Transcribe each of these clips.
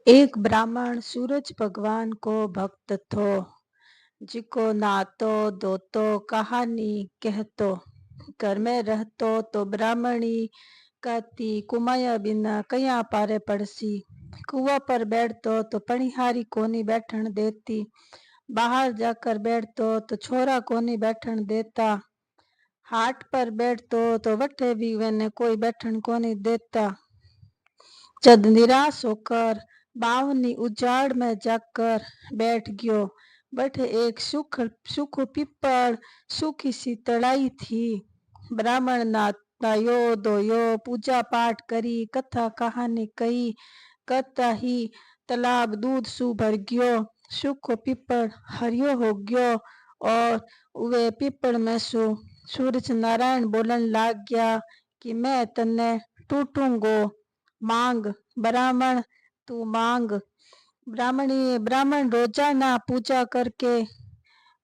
एक ब्राह्मण सूरज भगवान को भक्त थो। जिको नातो धोतो कहानी कहतो। घर में रहतो तो ब्राह्मणी कहती कुमाया बिना कया पारे पड़सी। कुआ पर बैठतो तो पणिहारी कोनी बैठन देती। बाहर जाकर बैठतो तो छोरा कोनी बैठन देता। हाट पर बैठतो तो वठे भी वने कोई बैठन कोनी देता। जद निराश होकर बावनी उजाड़ में जाकर बैठ गयो। बठ एक सूखो पीपल सूखी सी तड़ाई थी। ब्राह्मण नायो धोयो पूजा पाठ करी कथा कहानी कही। कहता ही तालाब दूध सु भर गयो। सूखो पीपल हरियो हो गयो और वे पीपल में सु सूरज नारायण बोलन लाग गया कि मैं तन्ने टूटूंगो। मांग ब्राह्मण तू मांग। ब्राह्मण रोजाना पूजा करके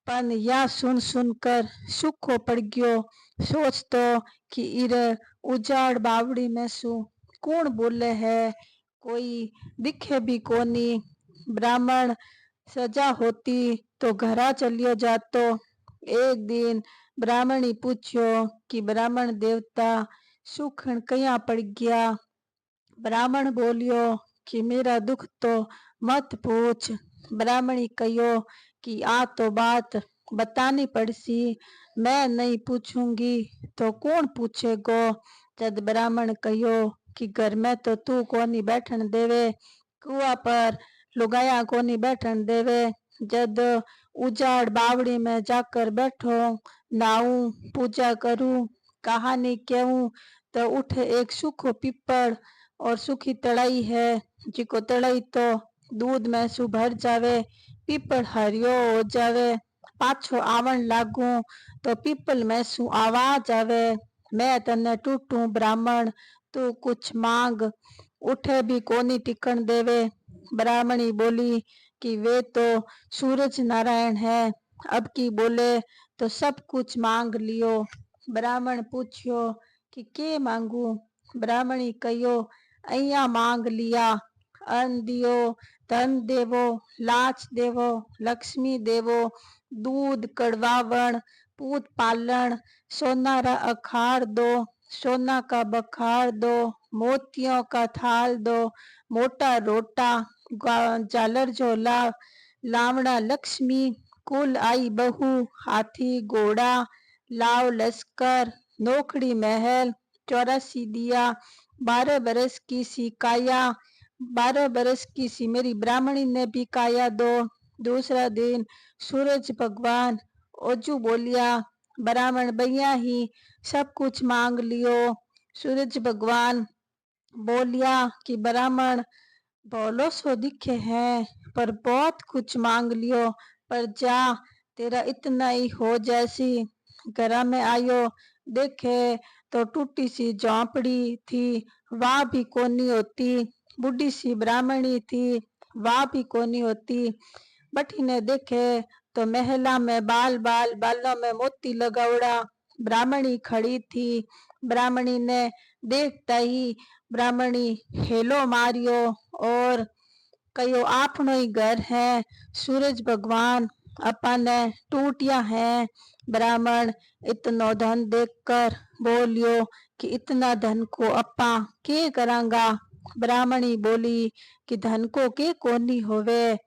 पन या सुन सुनकर सूखो पड़ गयो। सोचतो कि इरे उजाड़ बावड़ी में सु कौन बोले है, कोई दिखे भी कोनी। ब्राह्मण सजा होती तो घरा चलियो जातो। एक दिन ब्राह्मणी पूछ्यो कि ब्राह्मण देवता सूखन कया पड़ गया। ब्राह्मण बोलियो कि मेरा दुख तो मत पूछ। ब्राह्मणी कहियो कि आ तो बात बतानी पड़सी। मैं नहीं पूछूंगी तो कौन पूछेगो। जद ब्राह्मण कहियो कि घर में तो तू कोनी बैठन देवे, कुआ पर लुगाया कोनी बैठन देवे। जद उजाड़ बावड़ी में जाकर बैठो, नाऊ पूजा करूं कहानी कहूं तो उठे एक सूखो पीपल और सूखी तड़ाई है। जिको तड़ाई तो दूध में सु भर जावे, पीपल हरियो हो जावे। पाछो आवन लागू तो पीपल में सु आवाज आवे, मैं तन्ने टूटू ब्राह्मण तू कुछ मांग। उठे भी कोनी टिकन देवे। ब्राह्मणी बोली कि वे तो सूरज नारायण है, अब की बोले तो सब कुछ मांग लियो। ब्राह्मण पूछ्यो कि के मांगू। ब्राह्मणी कहियो अया मांग लिया, अन्न दियो, धन देवो, लाच देवो, लक्ष्मी देवो, दूध कड़वावण, पूत पालन, सोना रा अखाड़ दो, सोना का बखाड़ दो, मोतियों का थाल दो, मोटा रोटा, झालर झोला, लावड़ा लक्ष्मी, कुल आई बहू, हाथी घोड़ा, लाव लश्कर, नोखड़ी महल, 84 दिया, 12 बरस की सी काया, 12 बरस की सी मेरी ब्राह्मणी ने भी काया दो। दूसरा दिन सूरज भगवान ओजू बोलिया, ब्राह्मण भैया ही सब कुछ मांग लियो। सूरज भगवान बोलिया कि ब्राह्मण भोलो सो दिखे है पर बहुत कुछ मांग लियो, पर जा तेरा इतना ही हो जैसी। घरा में आयो देखे तो टूटी सी झोंपड़ी थी, वह भी कोनी होती। बुढ़ी सी ब्राह्मणी थी, वह भी कोनी होती। बठीने देखे तो महला में बालों में मोती लगावड़ा ब्राह्मणी खड़ी थी। ब्राह्मणी ने देखता ही ब्राह्मणी हेलो मारियो और कयो आपनो ही घर है, सूरज भगवान अपने टूटिया है। ब्राह्मण इतनो धन देखकर बोलियो कि इतना धन को अपा के करांगा। ब्राह्मणी बोली कि धन को के कोनी होवे,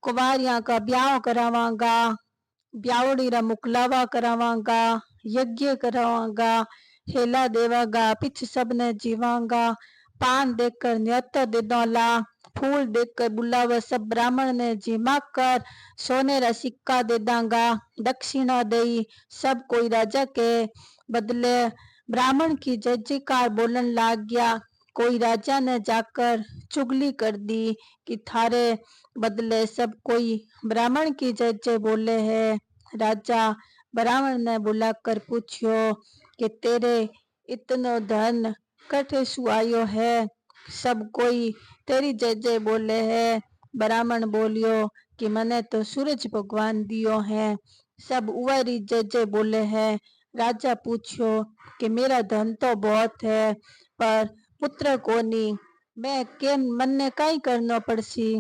कुवारियां का ब्याह करावांगा, ब्यावड़ी रा मुकलावा करावांगा, यज्ञ करावांगा, हेला देवागा, पिछ सबने जीवांगा, पान देकर न्योता दे दोला, फूल देकर बुलावा सब ब्राह्मण ने जिमा कर, सोने रा सिक्का दे दांगा, दक्षिणा दई सब कोई राजा के बदले। ब्राह्मण की जय जयकार बोलन लाग गया। कोई राजा ने जाकर चुगली कर दी कि थारे बदले सब कोई ब्राह्मण की जय जय बोले है। राजा ब्राह्मण ने बुलाकर पूछ्यो कि तेरे इतनो धन कठे सु आयो है, सब कोई तेरी जय जय बोले है। ब्राह्मण बोलियो कि मने तो सूरज भगवान दियो है, सब उवारी जय जय बोले है। राजा पूछ्यो कि मेरा धन तो बहुत है पर पुत्र कोनी, मैं के मन ने कई करनो पड़सी।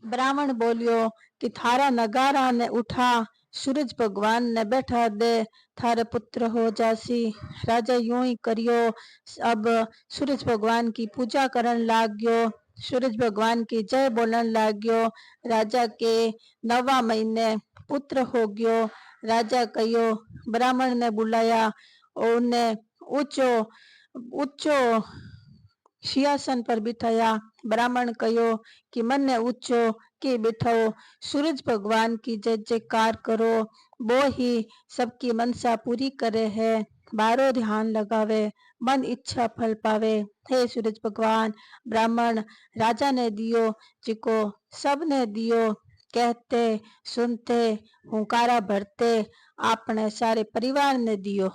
ब्राह्मण बोलियो कि थारा नगारा ने उठा, सूरज भगवान ने बैठा दे, थारे पुत्र हो जासी। राजा यूं ही करियो। अब सूरज भगवान की पूजा करन लाग गयो, सूरज भगवान की जय बोलन लाग गयो। राजा के 9वां महीने पुत्र हो गयो। राजा कहियो, ब्राह्मण ने बुलाया और उन्हें ऊंचो ऊंचो सिंहासन पर बिठाया। ब्राह्मण कहो कि मन्ने ऊंचो के बिठाओ, सूरज भगवान की जय जयकार करो, वो ही सबकी मनसा पूरी करे है। बारो ध्यान लगावे, मन इच्छा फल पावे। हे सूरज भगवान। ब्राह्मण राजा ने दियो, जिको सब ने दियो। कहते सुनते हुंकारा भरते अपने सारे परिवार ने दियो।